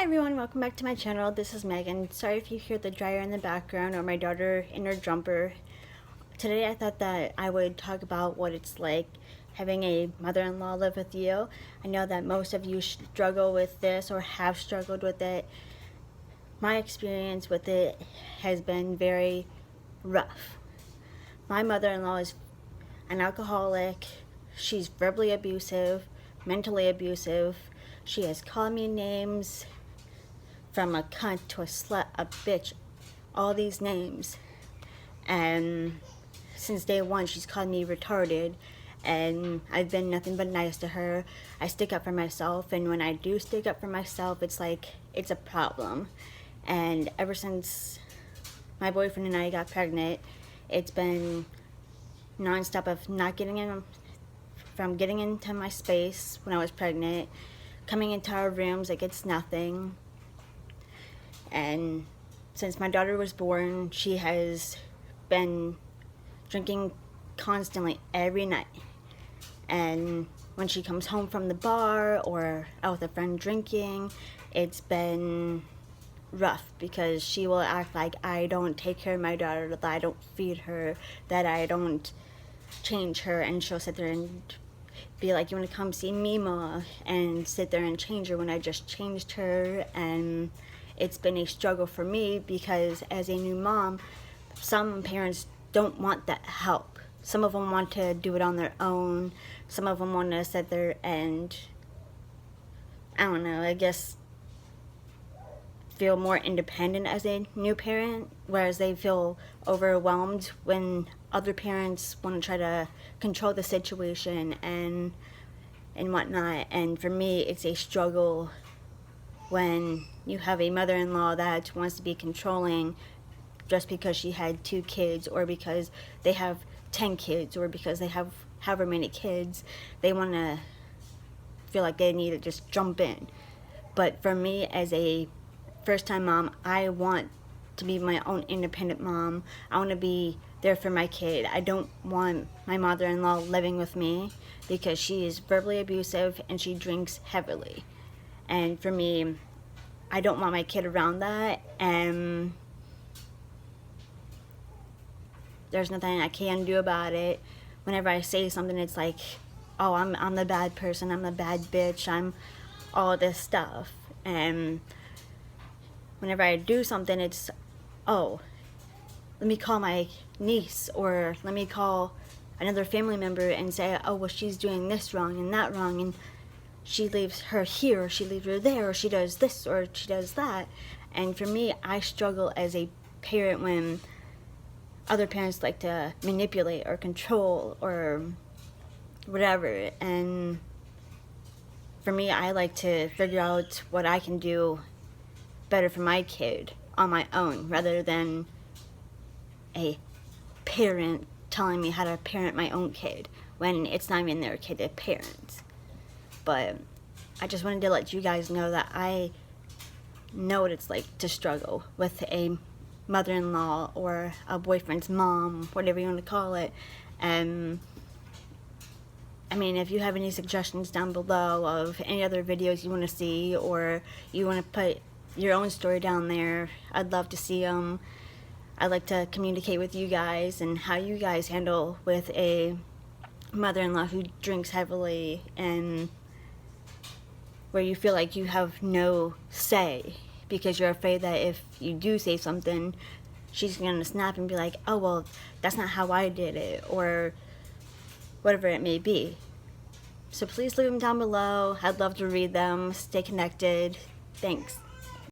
Hi everyone, welcome back to my channel. This is Megan. Sorry if you hear the dryer in the background or my daughter in her jumper. Today I thought that I would talk about what it's like having a mother-in-law live with you. I know that most of you struggle with this or have struggled with it. My experience with it has been very rough. My mother-in-law is an alcoholic. She's verbally abusive, mentally abusive. She has called me names, from a cunt to a slut, a bitch, all these names. And since day one, she's called me retarded, and I've been nothing but nice to her. I stick up for myself, and when I do stick up for myself, it's like it's a problem. And ever since my boyfriend and I got pregnant, it's been non-stop of not getting in, from getting into my space when I was pregnant, coming into our rooms like it's nothing. And since my daughter was born, she has been drinking constantly every night. And when she comes home from the bar or out with a friend drinking, it's been rough because she will act like I don't take care of my daughter, that I don't feed her, that I don't change her, and she'll sit there and be like, "You want to come see me, Ma?" and sit there and change her when I just changed her. And it's been a struggle for me because as a new mom, some parents don't want that help. Some of them want to do it on their own. Some of them want to sit there and, I don't know, I guess feel more independent as a new parent, whereas they feel overwhelmed when other parents want to try to control the situation and whatnot. And for me, it's a struggle when you have a mother-in-law that wants to be controlling just because she had 2 kids, or because they have 10 kids, or because they have however many kids. They want to feel like they need to just jump in. But for me, as a first-time mom, I want to be my own independent mom. I want to be there for my kid. I don't want my mother-in-law living with me because she is verbally abusive and she drinks heavily. And for me, I don't want my kid around that, and there's nothing I can do about it. Whenever I say something, it's like, oh, I'm the bad person, I'm the bad bitch, I'm all this stuff. And whenever I do something, it's, oh, let me call my niece, or let me call another family member and say, oh, well, she's doing this wrong and that wrong, and she leaves her here, or she leaves her there, or she does this, or she does that. And for me, I struggle as a parent when other parents like to manipulate or control or whatever. And for me, I like to figure out what I can do better for my kid on my own, rather than a parent telling me how to parent my own kid when it's not even their kid to parent. But I just wanted to let you guys know that I know what it's like to struggle with a mother-in-law or a boyfriend's mom, whatever you want to call it. And I mean, if you have any suggestions down below of any other videos you want to see, or you want to put your own story down there, I'd love to see them. I'd like to communicate with you guys and how you guys handle with a mother-in-law who drinks heavily, and where you feel like you have no say because you're afraid that if you do say something, she's going to snap and be like, oh, well, that's not how I did it, or whatever it may be. So please leave them down below. I'd love to read them. Stay connected. Thanks.